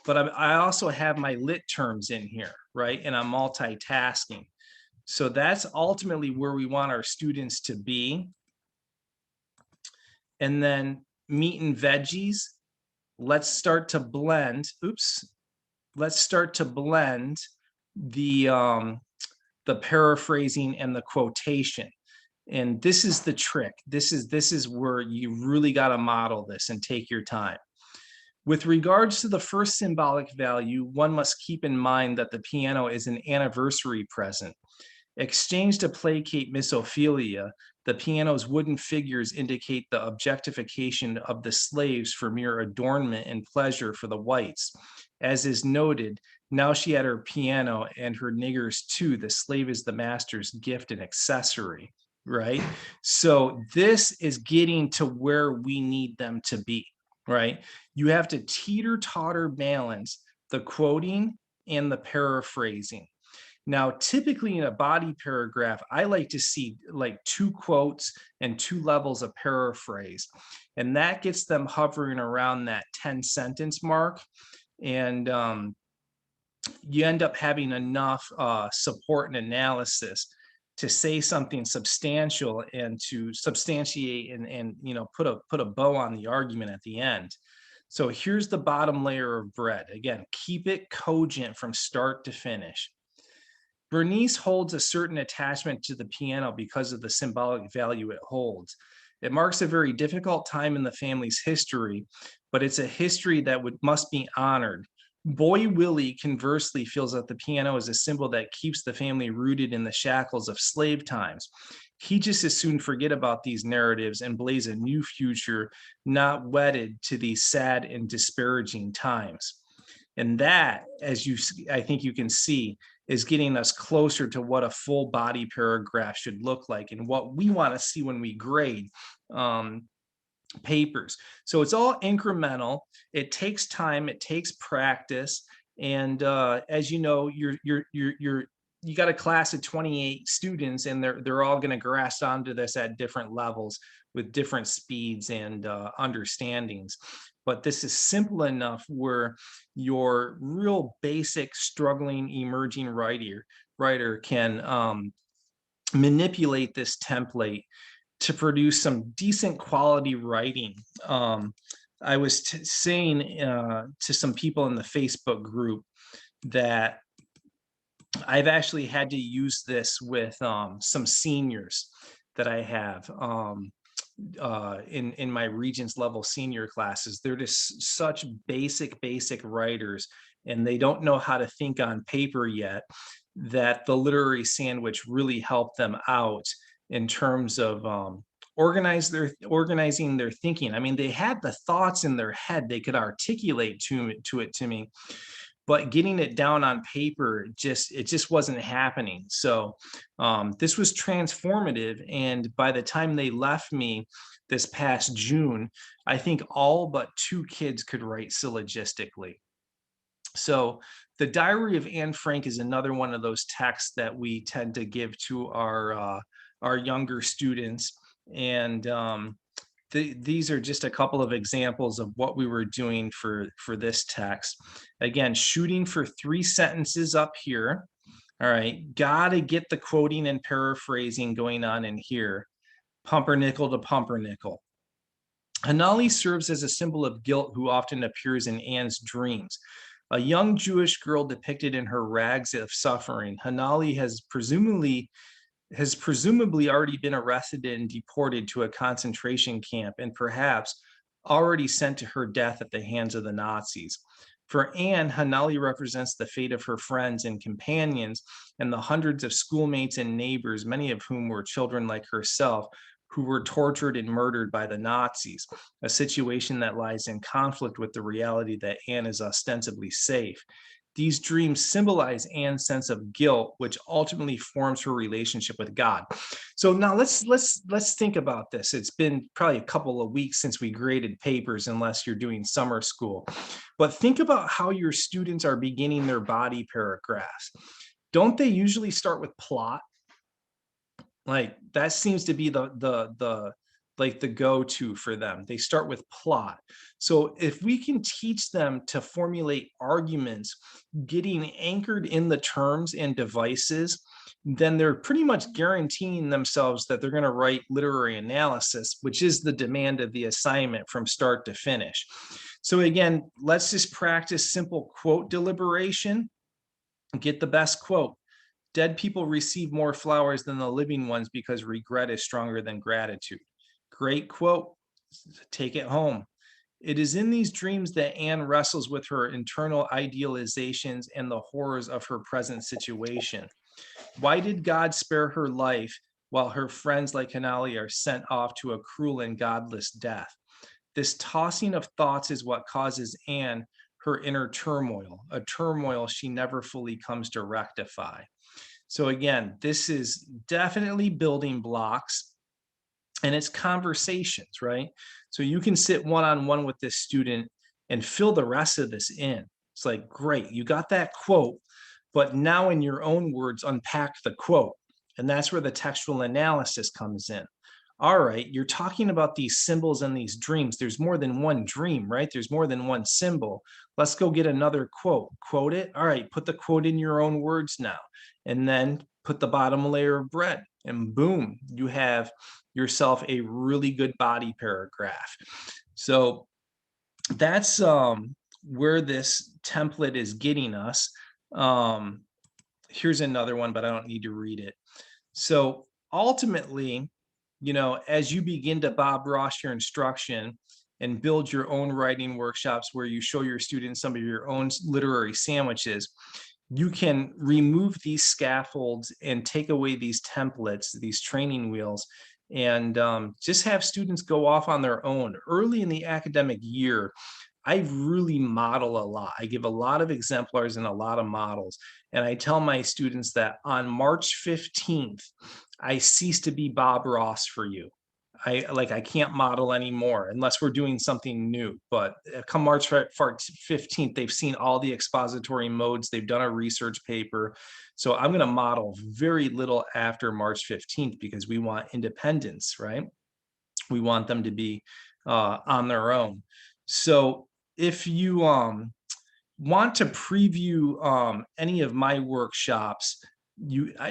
But I also have my lit terms in here, right? And I'm multitasking. So that's ultimately where we want our students to be. And then meat and veggies, let's start to blend. Oops. Let's start to blend the paraphrasing and the quotation. And this is the trick. This is where you really got to model this and take your time. With regards to the first symbolic value, one must keep in mind that the piano is an anniversary present. Exchanged to placate Miss Ophelia, the piano's wooden figures indicate the objectification of the slaves for mere adornment and pleasure for the whites. As is noted, now she had her piano and her niggers too. The slave is the master's gift and accessory, right? So this is getting to where we need them to be. Right? You have to teeter-totter balance the quoting and the paraphrasing. Now, typically in a body paragraph, I like to see like 2 quotes and 2 levels of paraphrase. And that gets them hovering around that 10-sentence mark. And you end up having enough support and analysis to say something substantial and to substantiate and put a bow on the argument at the end. So here's the bottom layer of bread. Again, keep it cogent from start to finish. Bernice holds a certain attachment to the piano because of the symbolic value it holds. It marks a very difficult time in the family's history, but it's a history that must be honored. Boy Willie, conversely, feels that the piano is a symbol that keeps the family rooted in the shackles of slave times. He just as soon forget about these narratives and blaze a new future, not wedded to these sad and disparaging times. And that, I think you can see, is getting us closer to what a full body paragraph should look like and what we want to see when we grade papers. So it's all incremental. It takes time. It takes practice. And as you know, you got a class of 28 students, and they're all going to grasp onto this at different levels with different speeds and understandings. But this is simple enough where your real basic, struggling, emerging writer can manipulate this template to produce some decent quality writing. I was saying to some people in the Facebook group that I've actually had to use this with some seniors that I have in my Regents level senior classes. They're just such basic writers, and they don't know how to think on paper yet, that the literary sandwich really helped them out in terms of organizing their thinking. I mean, they had the thoughts in their head, they could articulate to me, but getting it down on paper, it just wasn't happening. So this was transformative. And by the time they left me this past June, I think all but 2 kids could write syllogistically. So the Diary of Anne Frank is another one of those texts that we tend to give to our younger students. And these are just a couple of examples of what we were doing for this text. Again, shooting for 3 sentences up here. All right, gotta get the quoting and paraphrasing going on in here. Pumpernickel to pumpernickel. Hanali serves as a symbol of guilt who often appears in Anne's dreams. A young Jewish girl depicted in her rags of suffering. Hanali has presumably already been arrested and deported to a concentration camp, and perhaps already sent to her death at the hands of the Nazis. For Anne, Hanali represents the fate of her friends and companions and the hundreds of schoolmates and neighbors, many of whom were children like herself, who were tortured and murdered by the Nazis, a situation that lies in conflict with the reality that Anne is ostensibly safe. These dreams symbolize Anne's sense of guilt, which ultimately forms her relationship with God. So now let's think about this. It's been probably a couple of weeks since we graded papers, unless you're doing summer school. But think about how your students are beginning their body paragraphs. Don't they usually start with plot? Like that seems to be the go-to for them. They start with plot. So if we can teach them to formulate arguments, getting anchored in the terms and devices, then they're pretty much guaranteeing themselves that they're going to write literary analysis, which is the demand of the assignment from start to finish. So again, let's just practice simple quote deliberation. Get the best quote. Dead people receive more flowers than the living ones because regret is stronger than gratitude. Great quote. Take it home. It is in these dreams that Anne wrestles with her internal idealizations and the horrors of her present situation. Why did God spare her life while her friends like Hanali are sent off to a cruel and godless death? This tossing of thoughts is what causes Anne her inner turmoil, a turmoil she never fully comes to rectify. So again, this is definitely building blocks, and it's conversations, right? So you can sit one-on-one with this student and fill the rest of this in. It's like, great, you got that quote, but now in your own words, unpack the quote. And that's where the textual analysis comes in. All right, you're talking about these symbols and these dreams. There's more than one dream, right? There's more than one symbol. Let's go get another quote. Quote it. All right, put the quote in your own words now. And then put the bottom layer of bread, and boom, you have yourself a really good body paragraph. So that's where this template is getting us. Here's another one, but I don't need to read it. So ultimately, as you begin to Bob Ross your instruction and build your own writing workshops where you show your students some of your own literary sandwiches, you can remove these scaffolds and take away these templates, these training wheels, and just have students go off on their own. Early in the academic year, I really model a lot. I give a lot of exemplars and a lot of models. And I tell my students that on March 15th, I cease to be Bob Ross for you. I can't model anymore unless we're doing something new. But come March 15th, they've seen all the expository modes. They've done a research paper. So I'm going to model very little after March 15th because we want independence, right? We want them to be on their own. So if you want to preview any of my workshops,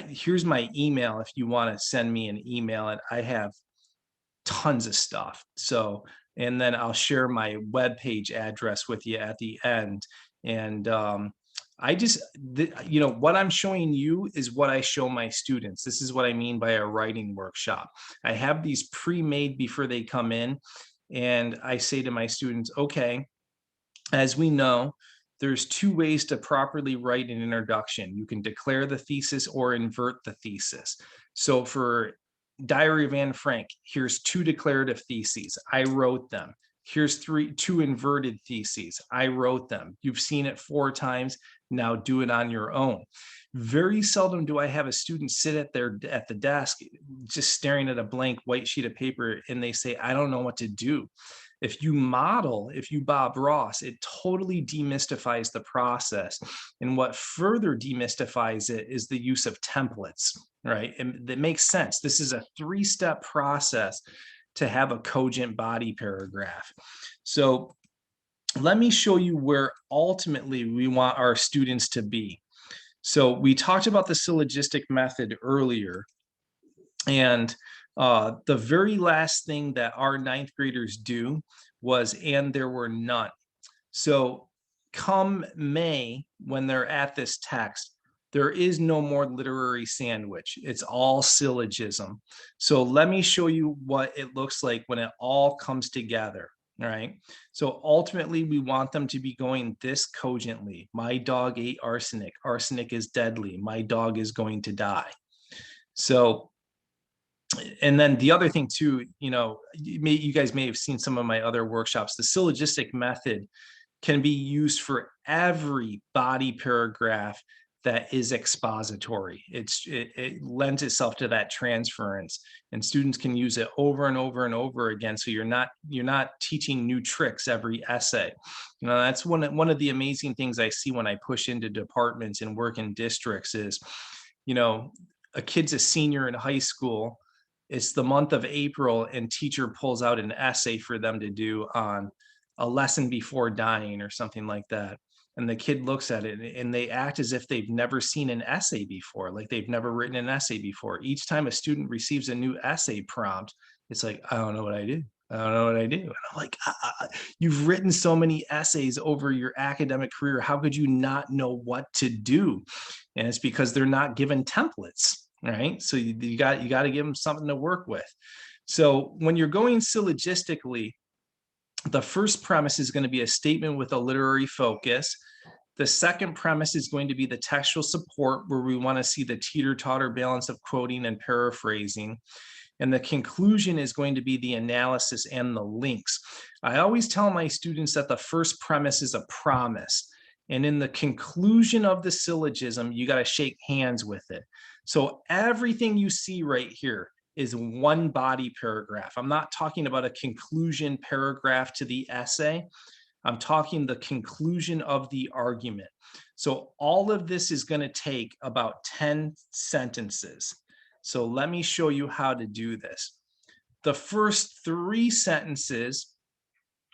here's my email if you want to send me an email, and I have tons of stuff. So, and then I'll share my webpage address with you at the end. And I just, what I'm showing you is what I show my students. This is what I mean by a writing workshop. I have these pre-made before they come in. And I say to my students, okay, as we know, there's two ways to properly write an introduction. You can declare the thesis or invert the thesis. So for Diary of Anne Frank, here's two declarative theses. I wrote them. Here's two inverted theses. I wrote them. You've seen it 4 times. Now do it on your own. Very seldom do I have a student sit at the desk just staring at a blank white sheet of paper and they say, I don't know what to do. If you model, if you Bob Ross, it totally demystifies the process. And what further demystifies it is the use of templates, right? And that makes sense. This is a 3-step process to have a cogent body paragraph. So let me show you where ultimately we want our students to be. So we talked about the syllogistic method earlier, and the very last thing that our 9th graders do was, and there were none. So come May, when they're at this text, there is no more literary sandwich. It's all syllogism. So let me show you what it looks like when it all comes together. All right. So ultimately, we want them to be going this cogently. My dog ate arsenic. Arsenic is deadly. My dog is going to die. So, and then the other thing too, you guys may have seen some of my other workshops. The syllogistic method can be used for every body paragraph that is expository. It lends itself to that transference, and students can use it over and over and over again. So you're not teaching new tricks every essay. That's one of the amazing things I see when I push into departments and work in districts is, a kid's a senior in high school. It's the month of April, and teacher pulls out an essay for them to do on a lesson before dying or something like that. And the kid looks at it and they act as if they've never seen an essay before, like they've never written an essay before. Each time a student receives a new essay prompt, it's like, I don't know what I do. I don't know what I do. And I'm like, you've written so many essays over your academic career. How could you not know what to do? And it's because they're not given templates, right? So you got to give them something to work with. So when you're going syllogistically, the first premise is going to be a statement with a literary focus. The second premise is going to be the textual support, where we want to see the teeter-totter balance of quoting and paraphrasing. And the conclusion is going to be the analysis and the links. I always tell my students that the first premise is a promise. And in the conclusion of the syllogism, you got to shake hands with it. So everything you see right here is one body paragraph. I'm not talking about a conclusion paragraph to the essay. I'm talking the conclusion of the argument. So all of this is going to take about 10 sentences. So let me show you how to do this. The first 3 sentences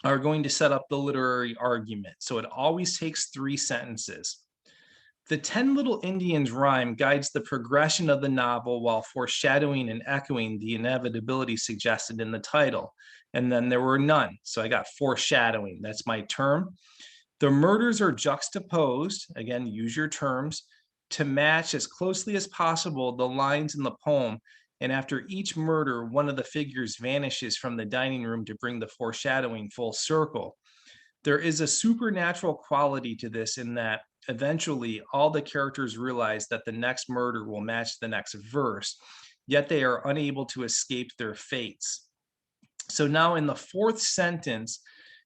are going to set up the literary argument. So it always takes 3 sentences. The 10 Little Indians rhyme guides the progression of the novel while foreshadowing and echoing the inevitability suggested in the title. And then there were none. So I got foreshadowing. That's my term. The murders are juxtaposed, again, use your terms, to match as closely as possible the lines in the poem. And after each murder, one of the figures vanishes from the dining room to bring the foreshadowing full circle. There is a supernatural quality to this in that eventually all the characters realize that the next murder will match the next verse, yet they are unable to escape their fates. So now in the fourth sentence,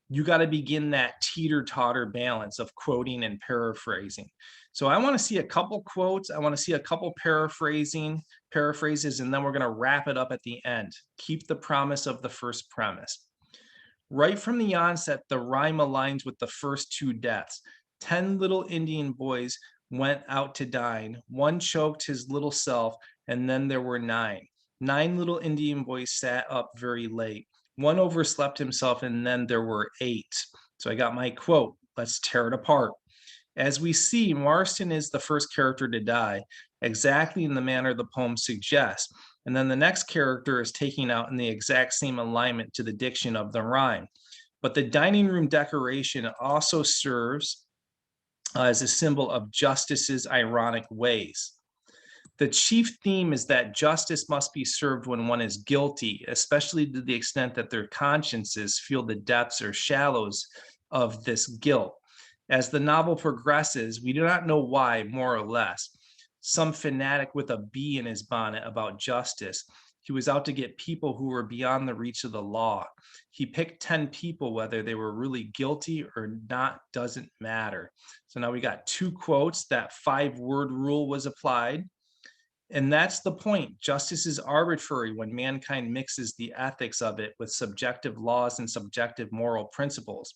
you got to begin that teeter-totter balance of quoting and paraphrasing. So I want to see a couple quotes. I want to see a couple paraphrases, and then we're going to wrap it up at the end. Keep the promise of the first premise. Right from the onset, the rhyme aligns with the first two deaths. 10 little Indian boys went out to dine. One choked his little self, and then there were 9. 9 little Indian boys sat up very late. One overslept himself, and then there were 8. So I got my quote. Let's tear it apart. As we see, Marston is the first character to die, exactly in the manner the poem suggests. And then the next character is taken out in the exact same alignment to the diction of the rhyme. But the dining room decoration also serves as a symbol of justice's ironic ways. The chief theme is that justice must be served when one is guilty, especially to the extent that their consciences feel the depths or shallows of this guilt. As the novel progresses, we do not know why, more or less. Some fanatic with a bee in his bonnet about justice. He was out to get people who were beyond the reach of the law. He picked 10 people, whether they were really guilty or not, doesn't matter. So now we got 2 quotes. That 5-word rule was applied. And that's the point. Justice is arbitrary when mankind mixes the ethics of it with subjective laws and subjective moral principles.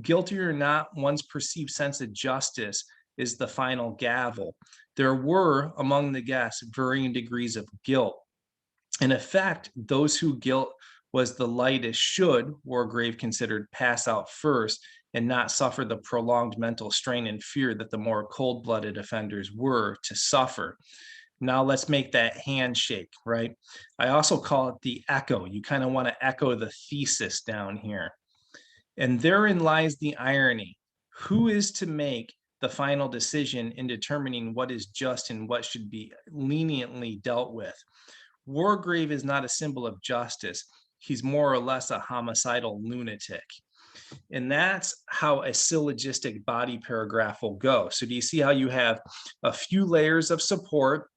Guilty or not, one's perceived sense of justice is the final gavel. There were, among the guests, varying degrees of guilt. In effect, those whose guilt was the lightest should, Wargrave considered, pass out first and not suffer the prolonged mental strain and fear that the more cold-blooded offenders were to suffer. Now let's make that handshake, right? I also call it the echo. You kind of want to echo the thesis down here. And therein lies the irony. Who is to make the final decision in determining what is just and what should be leniently dealt with? Wargrave is not a symbol of justice. He's more or less a homicidal lunatic. And that's how a syllogistic body paragraph will go. So do you see how you have a few layers of support,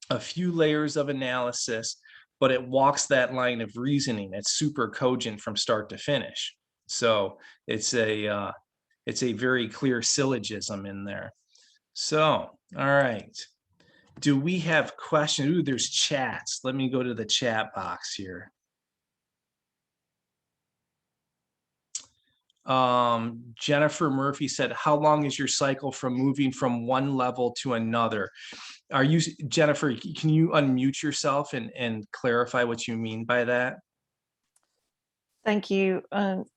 a few layers of analysis, but it walks that line of reasoning. It's super cogent from start to finish. So it's a very clear syllogism in there. So, all right. Do we have questions? Ooh, there's chats. Let me go to the chat box here. Jennifer Murphy said, how long is your cycle from moving from one level to another? Are you, Jennifer, can you unmute yourself and clarify what you mean by that?
Thank you.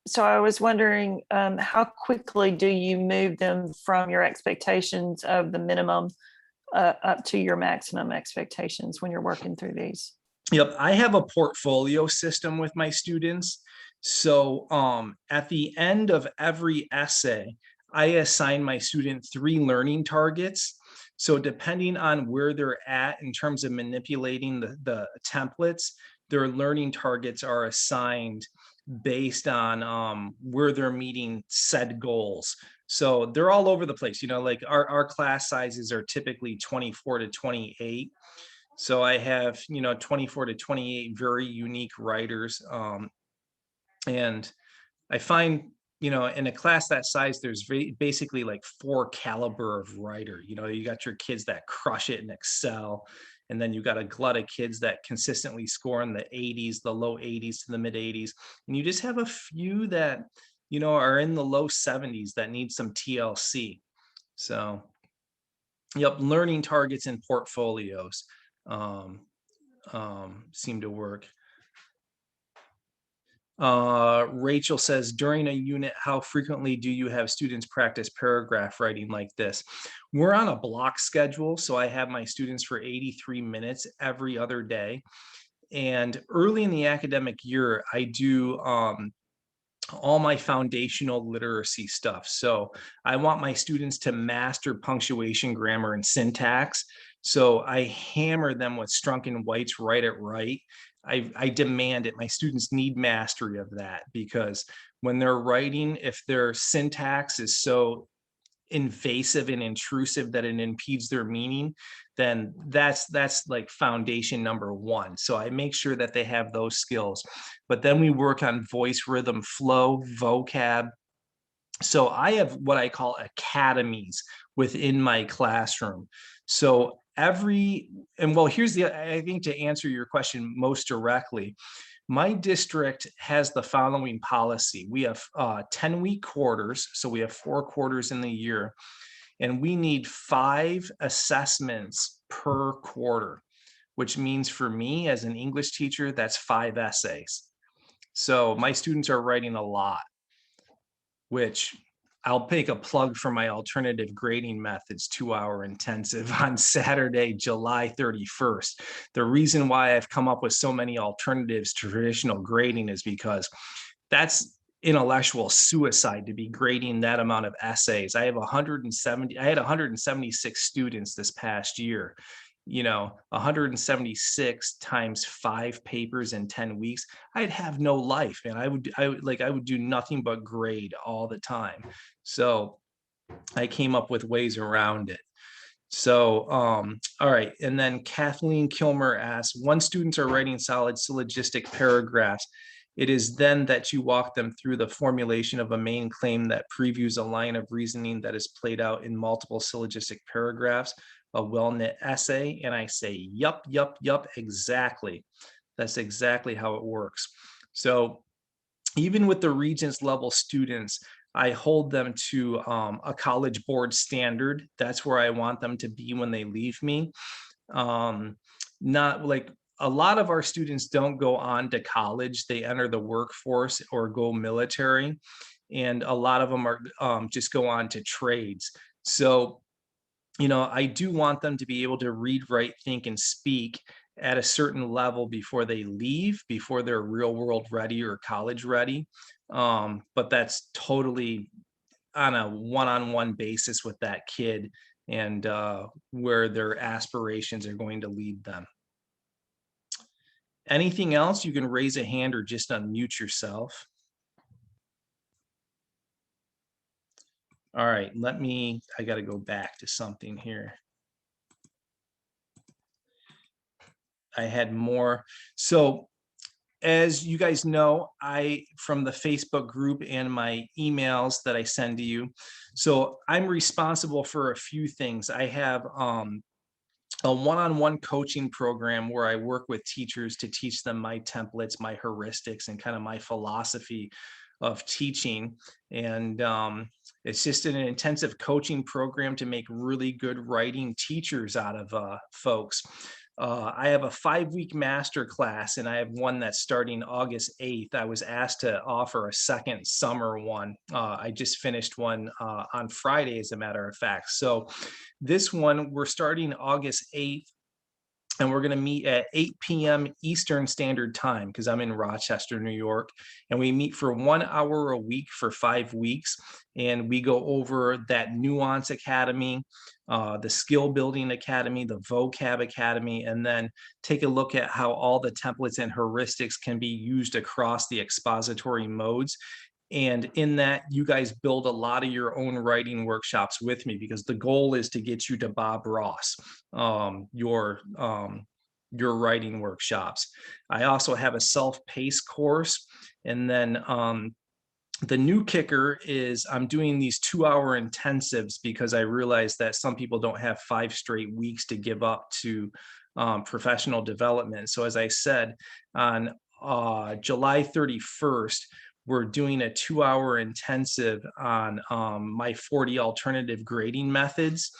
So I was wondering, how quickly do you move them from your expectations of the minimum up to your maximum expectations when you're working through these?
Yep, I have a portfolio system with my students. So at the end of every essay, I assign my student 3 learning targets. So depending on where they're at in terms of manipulating the templates, their learning targets are assigned based on where they're meeting said goals. So they're all over the place. You know, like our class sizes are typically 24 to 28. So I have, 24 to 28 very unique writers. And I find, in a class that size, there's basically like 4 caliber of writer. You got your kids that crush it and excel. And then you got a glut of kids that consistently score in the 80s, the low 80s to the mid 80s. And you just have a few that, are in the low 70s that need some TLC. So, yep, learning targets and portfolios seem to work. Rachel says, during a unit, how frequently do you have students practice paragraph writing like this? We're on a block schedule, so I have my students for 83 minutes every other day. And early in the academic year, I do all my foundational literacy stuff. So I want my students to master punctuation, grammar, and syntax. So I hammer them with Strunk and White's Write It Right. I demand it. My students need mastery of that, because when they're writing, if their syntax is so invasive and intrusive that it impedes their meaning, then that's like foundation number one. So I make sure that they have those skills. But then we work on voice, rhythm, flow, vocab. So I have what I call academies within my classroom. So well, I think to answer your question most directly, my district has the following policy. We have 10-week quarters, so we have 4 quarters in the year, and we need 5 assessments per quarter, which means for me as an English teacher, that's 5 essays. So my students are writing a lot, which I'll make a plug for my alternative grading methods 2-hour intensive on Saturday, July 31st. The reason why I've come up with so many alternatives to traditional grading is because that's intellectual suicide to be grading that amount of essays. I had 176 students this past year. 176 times 5 papers in 10 weeks, I'd have no life, and I would do nothing but grade all the time. So I came up with ways around it. So, all right. And then Kathleen Kilmer asks, once students are writing solid syllogistic paragraphs, it is then that you walk them through the formulation of a main claim that previews a line of reasoning that is played out in multiple syllogistic paragraphs, a well-knit essay. And I say, yup, exactly. That's exactly how it works. So even with the Regents level students, I hold them to a College Board standard. That's where I want them to be when they leave me. Not like a lot of our students don't go on to college. They enter the workforce or go military. And a lot of them are just go on to trades. So, I do want them to be able to read, write, think, and speak at a certain level before they leave, before they're real world ready or college ready. But that's totally on a one-on-one basis with that kid, and where their aspirations are going to lead them. Anything else? You can raise a hand or just unmute yourself. All right, I got to go back to something here. I had more. So as you guys know, from the Facebook group and my emails that I send to you, so I'm responsible for a few things. I have a one-on-one coaching program where I work with teachers to teach them my templates, my heuristics, and kind of my philosophy of teaching. And it's just an intensive coaching program to make really good writing teachers out of folks. I have a 5-week master class, and I have one that's starting August 8th. I was asked to offer a second summer one. I just finished one on Friday, as a matter of fact. So this one, we're starting August 8th, and we're going to meet at 8 p.m. Eastern Standard Time, because I'm in Rochester, New York. And we meet for 1 hour a week for 5 weeks. And we go over that Nuance Academy, the Skill Building Academy, the Vocab Academy, and then take a look at how all the templates and heuristics can be used across the expository modes. And in that, you guys build a lot of your own writing workshops with me, because the goal is to get you to Bob Ross, your writing workshops. I also have a self-paced course. And then the new kicker is I'm doing these 2-hour intensives, because I realize that some people don't have 5 straight weeks to give up to professional development. So as I said, on July 31st, we're doing a 2-hour intensive on my 40 alternative grading methods.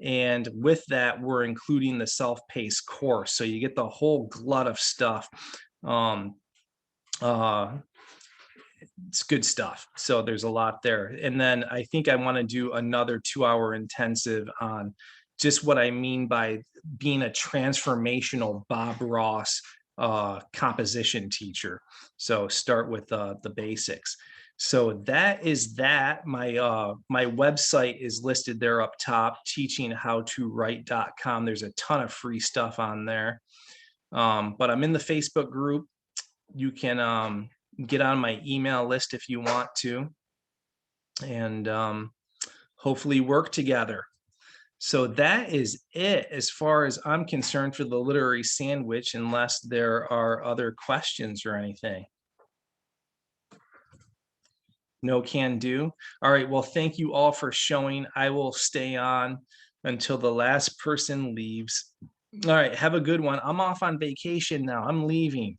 And with that, we're including the self-paced course. So you get the whole glut of stuff. it's good stuff. So there's a lot there. And then I think I want to do another 2-hour intensive on just what I mean by being a transformational Bob Ross composition teacher. So start with the basics. So that is that. My website is listed there up top, teachingwritingcoach.com. There's a ton of free stuff on there. But I'm in the Facebook group. You can get on my email list if you want to, and hopefully work together. So that is it as far as I'm concerned for the literary sandwich, unless there are other questions or anything. No can do. All right, well, thank you all for showing. I will stay on until the last person leaves. All right, have a good one. I'm off on vacation now. I'm leaving.